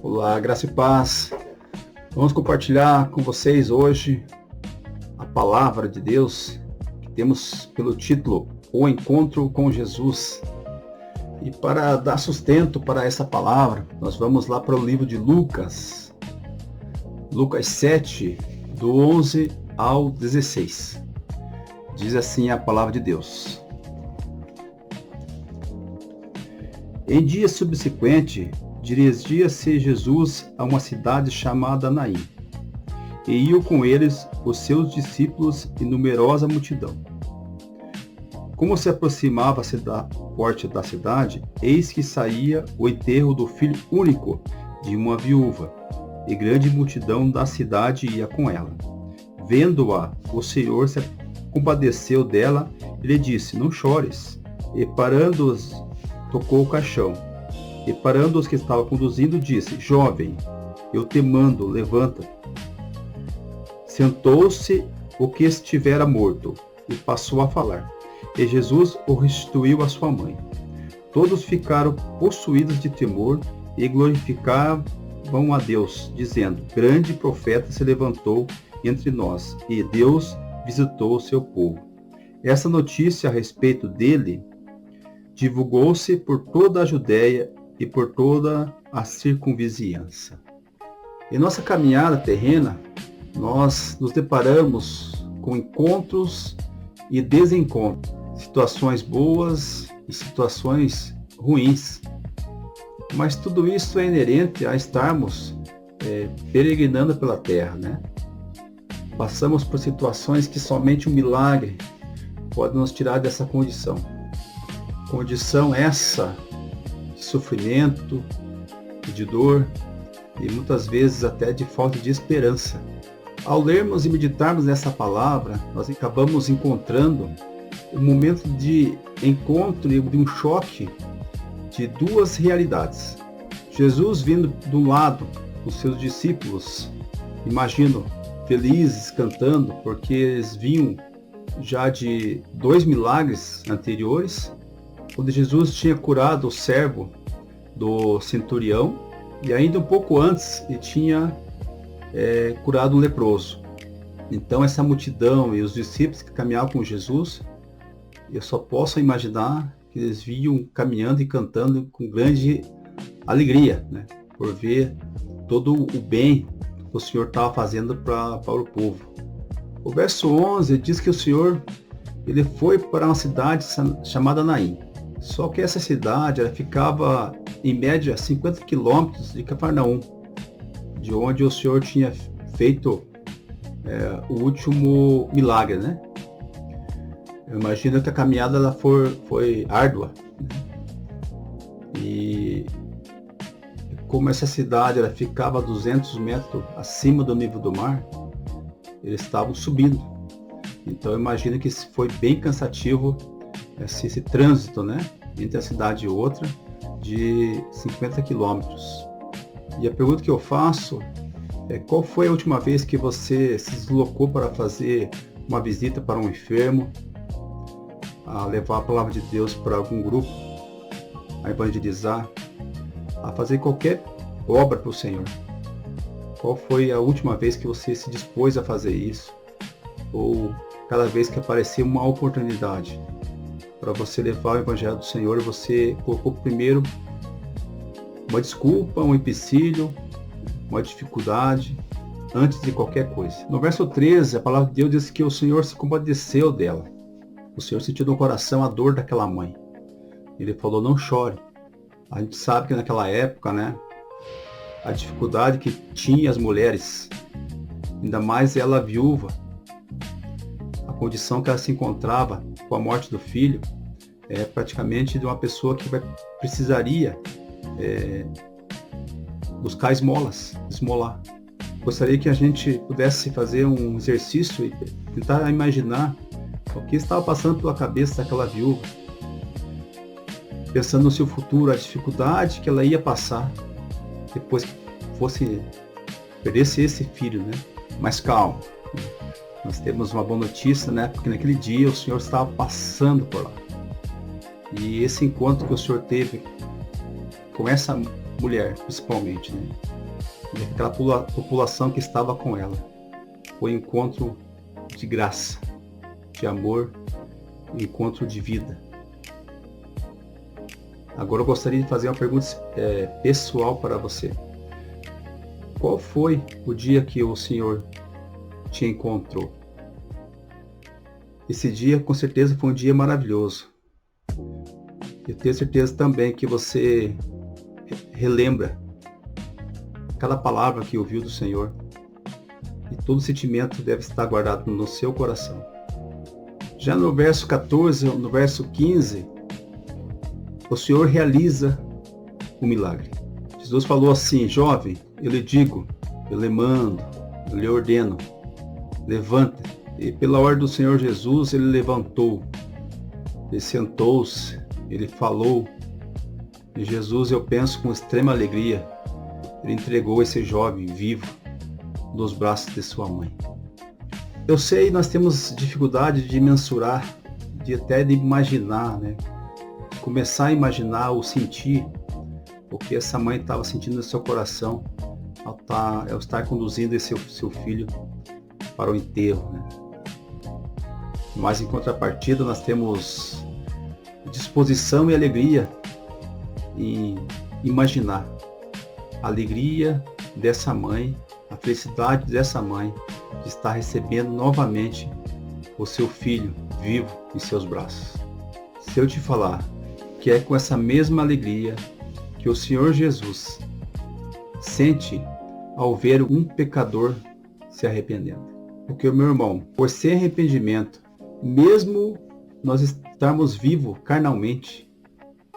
Olá, graça e paz. Vamos compartilhar com vocês hoje a palavra de Deus que temos pelo título O Encontro com Jesus. E para dar sustento para essa palavra, nós vamos lá para o livro de Lucas 7, do 11 ao 16. Diz assim a palavra de Deus. Em dia subsequente, dirigia-se Jesus a uma cidade chamada Naim, e iam com eles os seus discípulos e numerosa multidão. Como se aproximava-se da porta da cidade, eis que saía o enterro do filho único de uma viúva, e grande multidão da cidade ia com ela. Vendo-a, o Senhor se compadeceu dela e lhe disse: Não chores. E parando-os, tocou o caixão. E parando os que estavam conduzindo, disse: Jovem, eu te mando, levanta. Sentou-se o que estivera morto, e passou a falar. E Jesus o restituiu à sua mãe. Todos ficaram possuídos de temor e glorificavam a Deus, dizendo: Grande profeta se levantou entre nós, e Deus visitou o seu povo. Essa notícia a respeito dele divulgou-se por toda a Judéia e por toda a circunvizinhança. Em nossa caminhada terrena, nós nos deparamos com encontros e desencontros, situações boas e situações ruins. Mas tudo isso é inerente a estarmos peregrinando pela terra, né? Passamos por situações que somente um milagre pode nos tirar dessa condição. Condição essa de sofrimento, de dor e muitas vezes até de falta de esperança. Ao lermos e meditarmos nessa palavra, nós acabamos encontrando um momento de encontro e de um choque de duas realidades. Jesus vindo do lado dos seus discípulos, imagino, felizes, cantando, porque eles vinham já de 2 milagres anteriores, quando Jesus tinha curado o servo do centurião, e ainda um pouco antes ele tinha curado um leproso. Então essa multidão e os discípulos que caminhavam com Jesus, eu só posso imaginar que eles vinham caminhando e cantando com grande alegria, né? Por ver todo o bem que o Senhor estava fazendo para o povo. O verso 11 diz que o Senhor ele foi para uma cidade chamada Naim. Só que essa cidade ela ficava em média 50 quilômetros de Cafarnaum, de onde o Senhor tinha feito o último milagre, né? Eu imagino que a caminhada ela foi árdua. E como essa cidade ela ficava a 200 metros acima do nível do mar, eles estavam subindo. Então eu imagino que foi bem cansativo esse trânsito, né, entre a cidade e outra, de 50 quilômetros. E a pergunta que eu faço é: qual foi a última vez que você se deslocou para fazer uma visita para um enfermo, a levar a palavra de Deus para algum grupo, a evangelizar, a fazer qualquer obra para o Senhor? Qual foi a última vez que você se dispôs a fazer isso? Ou cada vez que aparecia uma oportunidade para você levar o evangelho do Senhor, você colocou primeiro uma desculpa, um empecilho, uma dificuldade, antes de qualquer coisa? No verso 13, a palavra de Deus diz que o Senhor se compadeceu dela. O Senhor sentiu no coração a dor daquela mãe. Ele falou: não chore. A gente sabe que naquela época, né, a dificuldade que tinha as mulheres, ainda mais ela viúva, a condição que ela se encontrava com a morte do filho, é praticamente de uma pessoa que precisaria buscar esmolar. Gostaria que a gente pudesse fazer um exercício e tentar imaginar o que estava passando pela cabeça daquela viúva, pensando no seu futuro, a dificuldade que ela ia passar depois que perdesse esse filho, né? Mas calma, nós temos uma boa notícia, né? Porque naquele dia o Senhor estava passando por lá. E esse encontro que o Senhor teve com essa mulher, principalmente, né? E aquela população que estava com ela. Foi um encontro de graça, de amor, um encontro de vida. Agora eu gostaria de fazer uma pergunta pessoal para você. Qual foi o dia que o Senhor te encontrou? Esse dia com certeza foi um dia maravilhoso. Eu tenho certeza também que você relembra aquela palavra que ouviu do Senhor. E todo sentimento deve estar guardado no seu coração. Já no verso 14, no verso 15, o Senhor realiza o milagre. Jesus falou assim: jovem, eu lhe digo, eu lhe mando, eu lhe ordeno, levanta. E pela ordem do Senhor Jesus, ele levantou, ele sentou-se, ele falou. E Jesus, eu penso com extrema alegria, ele entregou esse jovem vivo nos braços de sua mãe. Eu sei, nós temos dificuldade de mensurar, até de imaginar, né? Começar a imaginar ou sentir o que essa mãe estava sentindo no seu coração ao estar conduzindo esse seu filho para o enterro, né? Mas em contrapartida nós temos disposição e alegria em imaginar a alegria dessa mãe, a felicidade dessa mãe de estar recebendo novamente o seu filho vivo em seus braços. Se eu te falar que é com essa mesma alegria que o Senhor Jesus sente ao ver um pecador se arrependendo. Porque, meu irmão, por sem arrependimento, mesmo nós estarmos vivos carnalmente,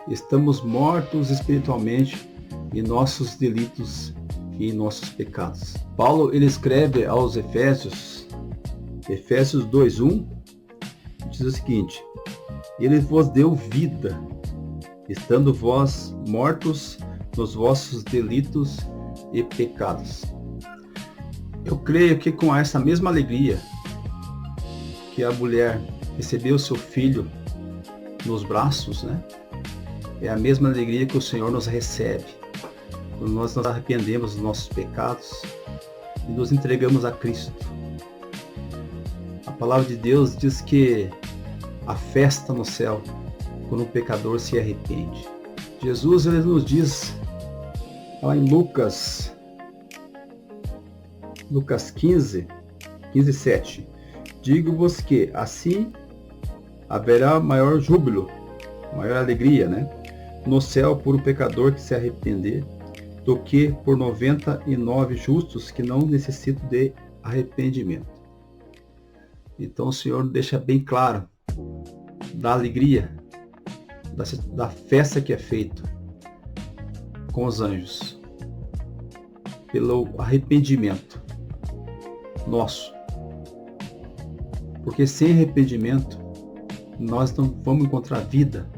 estamos mortos espiritualmente em nossos delitos e em nossos pecados. Paulo, ele escreve aos Efésios 2:1, diz o seguinte: ele vos deu vida, estando vós mortos nos vossos delitos e pecados. Eu creio que com essa mesma alegria que a mulher recebeu seu filho nos braços, né? É a mesma alegria que o Senhor nos recebe quando nós nos arrependemos dos nossos pecados e nos entregamos a Cristo. A palavra de Deus diz que a festa no céu quando um pecador se arrepende. Jesus, ele nos diz lá em Lucas 15:7, digo-vos que assim haverá maior júbilo, maior alegria, né, no céu por um pecador que se arrepender, do que por 99 justos que não necessitam de arrependimento. Então o Senhor deixa bem claro da alegria, da festa que é feita com os anjos, pelo arrependimento nosso. Porque sem arrependimento, nós não vamos encontrar vida,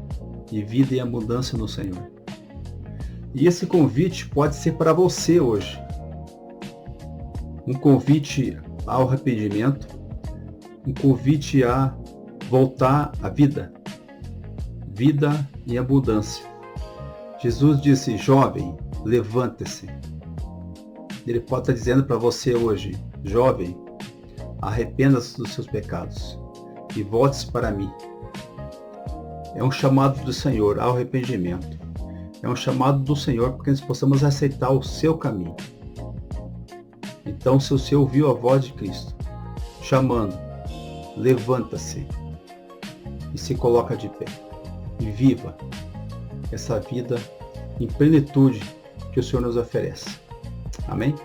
e vida e abundância no Senhor. E esse convite pode ser para você hoje. Um convite ao arrependimento, um convite a voltar à vida. Vida em abundância. Jesus disse: jovem, levante-se. Ele pode estar dizendo para você hoje: jovem, arrependa-se dos seus pecados e volte-se para mim. É um chamado do Senhor ao arrependimento. É um chamado do Senhor para que nós possamos aceitar o seu caminho. Então, se você ouviu a voz de Cristo chamando, levanta-se e se coloca de pé e viva essa vida em plenitude que o Senhor nos oferece. Amém?